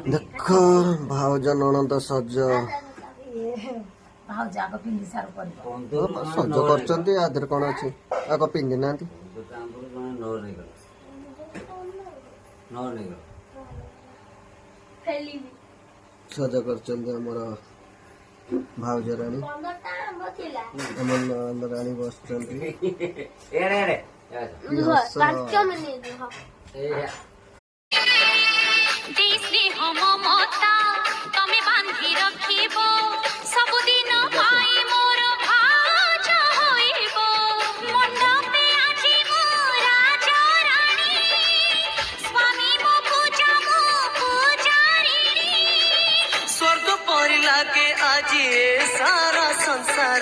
देख भाउज नणंद सज सज कर आधर कौन अच्छी आग पिंधि ना सज कर भाउज राणी नणंद राणी बस स्वर्ग परी लागे आज सारा संसार